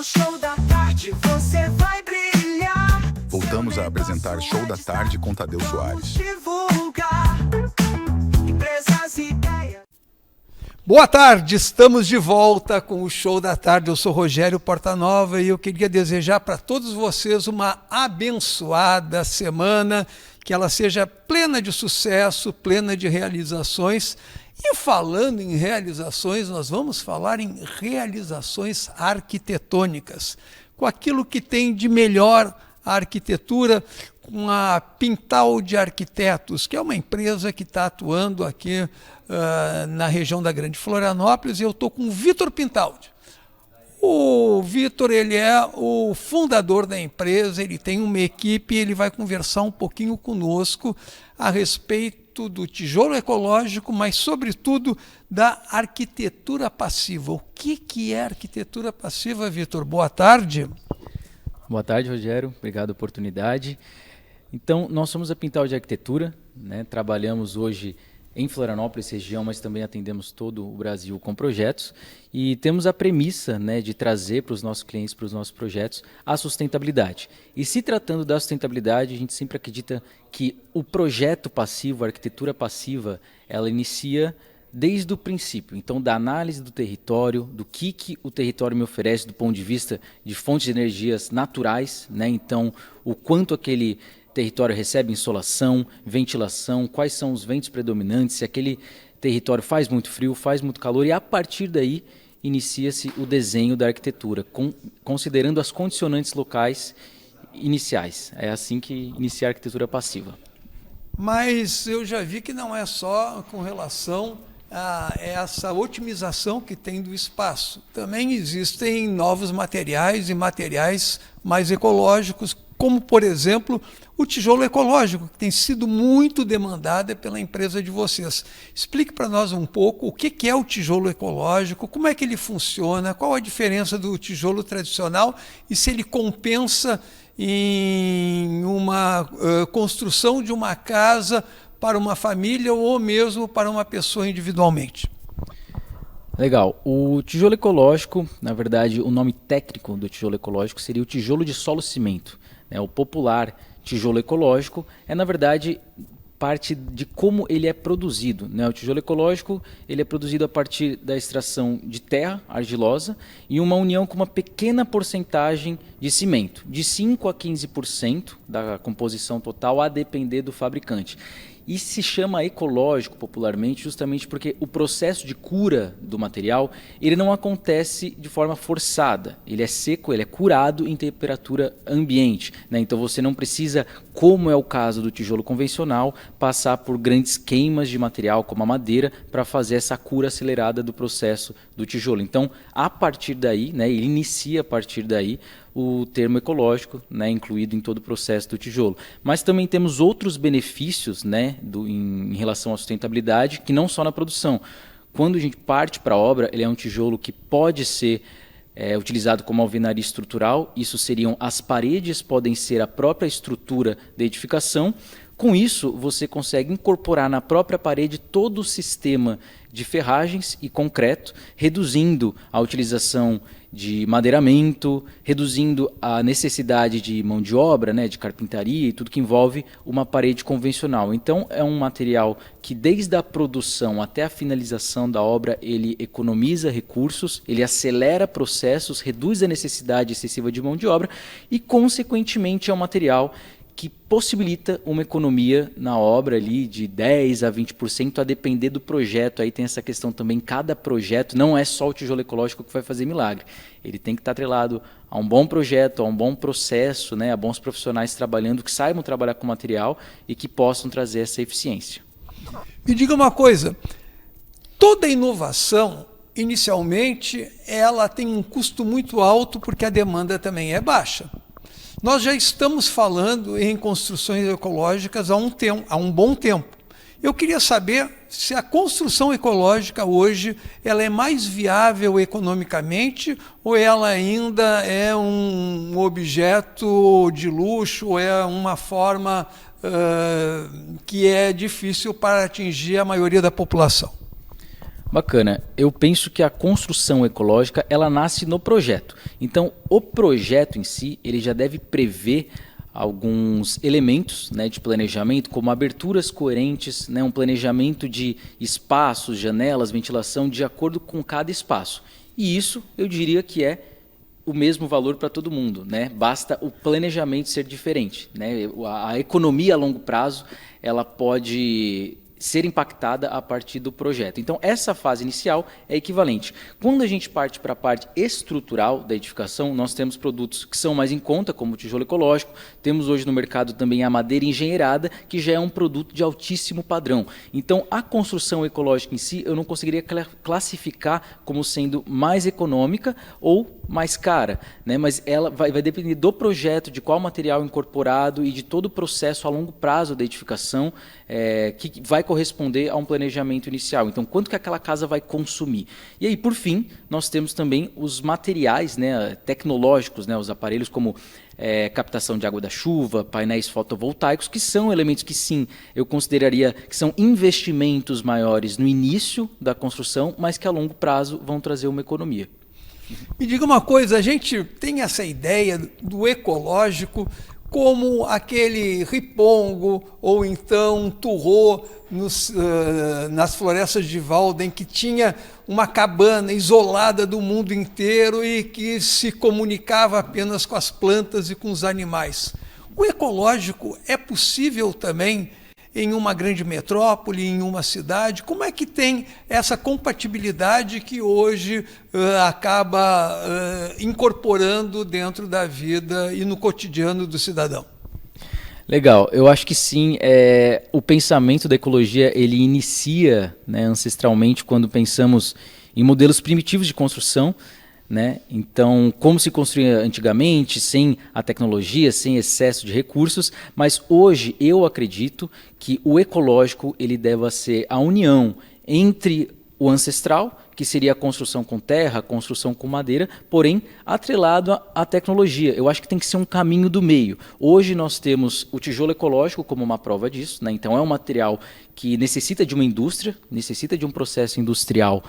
Show da Tarde, você vai brilhar. Voltamos a apresentar Show da Tarde com Tadeu Soares. Divulgar empresas e ideias. Boa tarde, estamos de volta com o Show da Tarde. Eu sou Rogério Portanova e eu queria desejar para todos vocês uma abençoada semana, que ela seja plena de sucesso, plena de realizações. E falando em realizações, nós vamos falar em realizações arquitetônicas, com aquilo que tem de melhor a arquitetura, com a Pintal de Arquitetos, que é uma empresa que está atuando aqui na região da Grande Florianópolis, e eu estou com o Vitor Pintaldi. O Vitor, ele é o fundador da empresa, ele tem uma equipe, ele vai conversar um pouquinho conosco a respeito do tijolo ecológico, mas sobretudo da arquitetura passiva. O que é arquitetura passiva, Vitor? Boa tarde. Boa tarde, Rogério. Obrigado pela oportunidade. Então, nós somos a Pintal de Arquitetura, né? Trabalhamos hoje em Florianópolis, região, mas também atendemos todo o Brasil com projetos. E temos a premissa, né, de trazer para os nossos clientes, para os nossos projetos, a sustentabilidade. E se tratando da sustentabilidade, a gente sempre acredita que o projeto passivo, a arquitetura passiva, ela inicia desde o princípio, então da análise do território, do que o território me oferece do ponto de vista de fontes de energias naturais, né? Então o quanto aquele território recebe insolação, ventilação, quais são os ventos predominantes, se aquele território faz muito frio, faz muito calor, e a partir daí inicia-se o desenho da arquitetura, considerando as condicionantes locais iniciais. É assim que inicia a arquitetura passiva. Mas eu já vi que não é só com relação a essa otimização que tem do espaço. Também existem novos materiais e materiais mais ecológicos, como, por exemplo, o tijolo ecológico, que tem sido muito demandado pela empresa de vocês. Explique para nós um pouco o que é o tijolo ecológico, como é que ele funciona, qual a diferença do tijolo tradicional e se ele compensa em uma construção de uma casa para uma família ou mesmo para uma pessoa individualmente. Legal. O tijolo ecológico, na verdade, o nome técnico do tijolo ecológico seria o tijolo de solo-cimento. O popular tijolo ecológico é, na verdade, parte de como ele é produzido. O tijolo ecológico ele é produzido a partir da extração de terra argilosa e uma união com uma pequena porcentagem de cimento, de 5 a 15% da composição total, a depender do fabricante. E se chama ecológico popularmente justamente porque o processo de cura do material ele não acontece de forma forçada. Ele é seco, ele é curado em temperatura ambiente. Então você não precisa, como é o caso do tijolo convencional, passar por grandes queimas de material como a madeira para fazer essa cura acelerada do processo do tijolo. Então, a partir daí, ele inicia a partir daí o termo ecológico, incluído em todo o processo do tijolo. Mas também temos outros benefícios em relação à sustentabilidade, que não só na produção. Quando a gente parte para a obra, ele é um tijolo que pode ser utilizado como alvenaria estrutural, isso seriam as paredes, podem ser a própria estrutura da edificação. Com isso, você consegue incorporar na própria parede todo o sistema de ferragens e concreto, reduzindo a utilização de madeiramento, reduzindo a necessidade de mão de obra, de carpintaria e tudo que envolve uma parede convencional. Então, é um material que desde a produção até a finalização da obra, ele economiza recursos, ele acelera processos, reduz a necessidade excessiva de mão de obra e, consequentemente, é um material que possibilita uma economia na obra ali de 10% a 20%, a depender do projeto. Aí tem essa questão também, cada projeto não é só o tijolo ecológico que vai fazer milagre. Ele tem que estar atrelado a um bom projeto, a um bom processo, a bons profissionais trabalhando, que saibam trabalhar com material e que possam trazer essa eficiência. Me diga uma coisa, toda inovação, inicialmente, ela tem um custo muito alto porque a demanda também é baixa. Nós já estamos falando em construções ecológicas há um bom tempo. Eu queria saber se a construção ecológica hoje ela é mais viável economicamente ou ela ainda é um objeto de luxo, ou é uma forma que é difícil para atingir a maioria da população. Bacana. Eu penso que a construção ecológica, ela nasce no projeto. Então, o projeto em si, ele já deve prever alguns elementos, né, de planejamento, como aberturas coerentes, né, um planejamento de espaços, janelas, ventilação, de acordo com cada espaço. E isso, eu diria que é o mesmo valor para todo mundo, né? Basta o planejamento ser diferente, né? A economia a longo prazo, ela pode ser impactada a partir do projeto. Então, essa fase inicial é equivalente. Quando a gente parte para a parte estrutural da edificação, nós temos produtos que são mais em conta, como o tijolo ecológico, temos hoje no mercado também a madeira engenheirada, que já é um produto de altíssimo padrão. Então, a construção ecológica em si, eu não conseguiria classificar como sendo mais econômica ou mais cara, né? Mas ela vai depender do projeto, de qual material incorporado e de todo o processo a longo prazo da edificação, que vai corresponder a um planejamento inicial. Então, quanto que aquela casa vai consumir? E aí, por fim, nós temos também os materiais, né, tecnológicos, né, os aparelhos como captação de água da chuva, painéis fotovoltaicos, que são elementos que sim, eu consideraria que são investimentos maiores no início da construção, mas que a longo prazo vão trazer uma economia. Me diga uma coisa, a gente tem essa ideia do ecológico como aquele ripongo ou então turrô nas florestas de Walden, que tinha uma cabana isolada do mundo inteiro e que se comunicava apenas com as plantas e com os animais. O ecológico é possível também em uma grande metrópole, em uma cidade? Como é que tem essa compatibilidade que hoje acaba incorporando dentro da vida e no cotidiano do cidadão? Legal, eu acho que sim, o pensamento da ecologia ele inicia, né, ancestralmente quando pensamos em modelos primitivos de construção, né? Então, como se construía antigamente, sem a tecnologia, sem excesso de recursos, mas hoje eu acredito que o ecológico ele deva ser a união entre o ancestral, que seria a construção com terra, a construção com madeira, porém atrelado à tecnologia. Eu acho que tem que ser um caminho do meio. Hoje nós temos o tijolo ecológico como uma prova disso, né? Então é um material que necessita de uma indústria, necessita de um processo industrial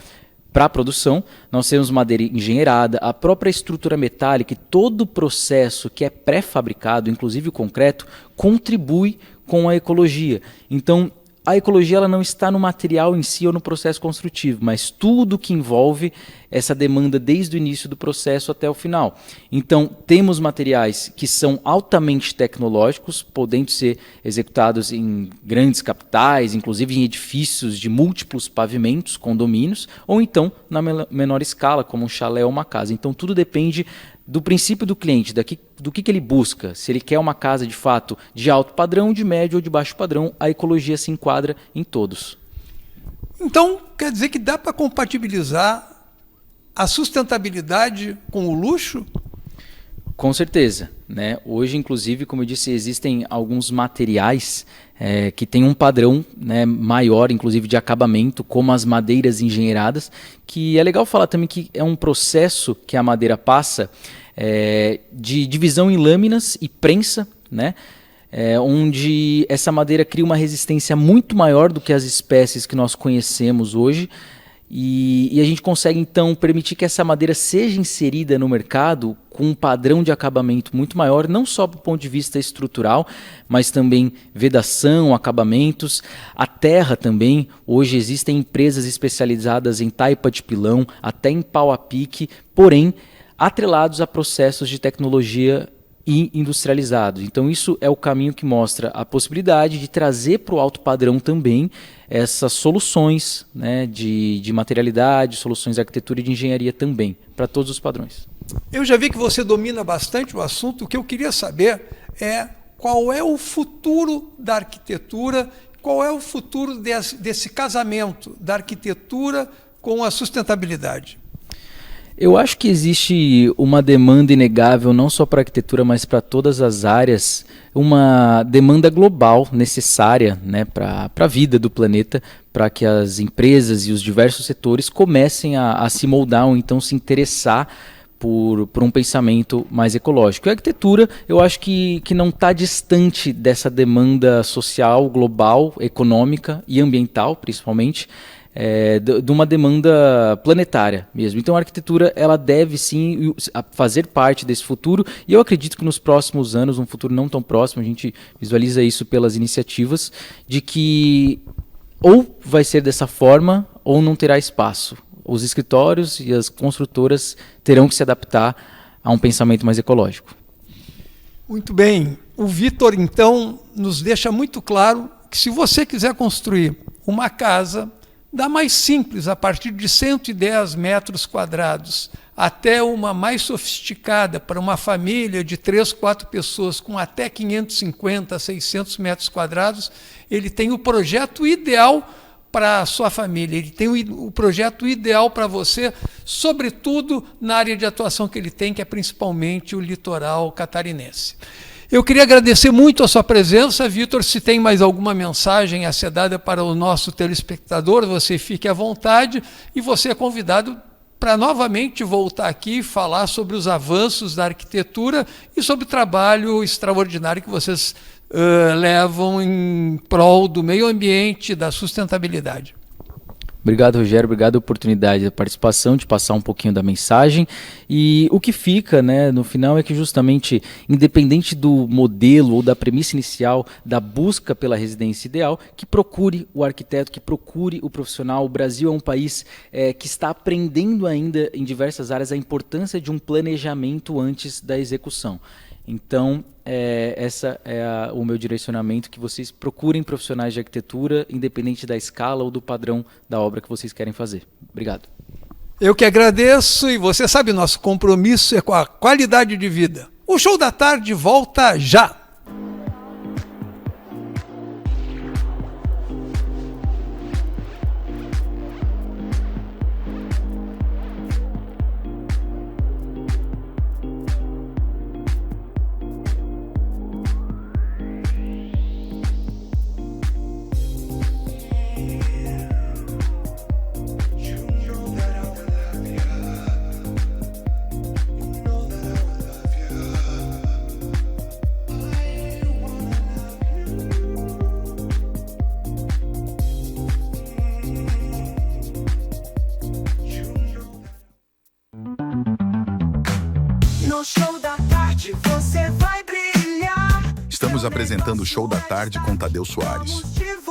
para a produção. Nós temos madeira engenheirada, a própria estrutura metálica e todo o processo que é pré-fabricado, inclusive o concreto, contribui com a ecologia. Então, a ecologia ela não está no material em si ou no processo construtivo, mas tudo que envolve essa demanda desde o início do processo até o final. Então, temos materiais que são altamente tecnológicos, podendo ser executados em grandes capitais, inclusive em edifícios de múltiplos pavimentos, condomínios, ou então na menor escala, como um chalé ou uma casa. Então, tudo depende do princípio do cliente, do que ele busca. Se ele quer uma casa de fato de alto padrão, de médio ou de baixo padrão, a ecologia se enquadra em todos. Então, quer dizer que dá para compatibilizar a sustentabilidade com o luxo? Com certeza, né? Hoje, inclusive, como eu disse, existem alguns materiais que têm um padrão, né, maior, inclusive de acabamento, como as madeiras engenheiradas, que é legal falar também que é um processo que a madeira passa de divisão em lâminas e prensa, né? Onde essa madeira cria uma resistência muito maior do que as espécies que nós conhecemos hoje. E a gente consegue, então, permitir que essa madeira seja inserida no mercado com um padrão de acabamento muito maior, não só do ponto de vista estrutural, mas também vedação, acabamentos. A terra também, hoje existem empresas especializadas em taipa de pilão, até em pau a pique, porém atrelados a processos de tecnologia e industrializados. Então isso é o caminho que mostra a possibilidade de trazer para o alto padrão também essas soluções, né, de materialidade, soluções de arquitetura e de engenharia também, para todos os padrões. Eu já vi que você domina bastante o assunto. O que eu queria saber é qual é o futuro da arquitetura, qual é o futuro desse casamento da arquitetura com a sustentabilidade. Eu acho que existe uma demanda inegável, não só para a arquitetura, mas para todas as áreas, uma demanda global necessária, né, para a vida do planeta, para que as empresas e os diversos setores comecem a se moldar ou então se interessar por um pensamento mais ecológico. E a arquitetura, eu acho que não está distante dessa demanda social, global, econômica e ambiental, principalmente. de uma demanda planetária mesmo. Então a arquitetura ela deve sim fazer parte desse futuro, e eu acredito que nos próximos anos, um futuro não tão próximo, a gente visualiza isso pelas iniciativas, de que ou vai ser dessa forma ou não terá espaço. Os escritórios e as construtoras terão que se adaptar a um pensamento mais ecológico. Muito bem. O Vitor, então, nos deixa muito claro que se você quiser construir uma casa da mais simples, a partir de 110 metros quadrados, até uma mais sofisticada para uma família de 3, 4 pessoas com até 550, 600 metros quadrados, ele tem o projeto ideal para a sua família, ele tem o projeto ideal para você, sobretudo na área de atuação que ele tem, que é principalmente o litoral catarinense. Eu queria agradecer muito a sua presença, Vitor. Se tem mais alguma mensagem a ser dada para o nosso telespectador, você fique à vontade, e você é convidado para novamente voltar aqui e falar sobre os avanços da arquitetura e sobre o trabalho extraordinário que vocês levam em prol do meio ambiente e da sustentabilidade. Obrigado, Rogério. Obrigado a oportunidade da participação, de passar um pouquinho da mensagem. E o que fica, né, no final é que justamente, independente do modelo ou da premissa inicial da busca pela residência ideal, que procure o arquiteto, que procure o profissional. O Brasil é um país que está aprendendo ainda em diversas áreas a importância de um planejamento antes da execução. Então, essa é o meu direcionamento, que vocês procurem profissionais de arquitetura, independente da escala ou do padrão da obra que vocês querem fazer. Obrigado. Eu que agradeço, e você sabe, nosso compromisso é com a qualidade de vida. O Show da Tarde volta já! No Show da Tarde você vai brilhar. Estamos apresentando o Show da Tarde com Tadeu Soares. Vamos te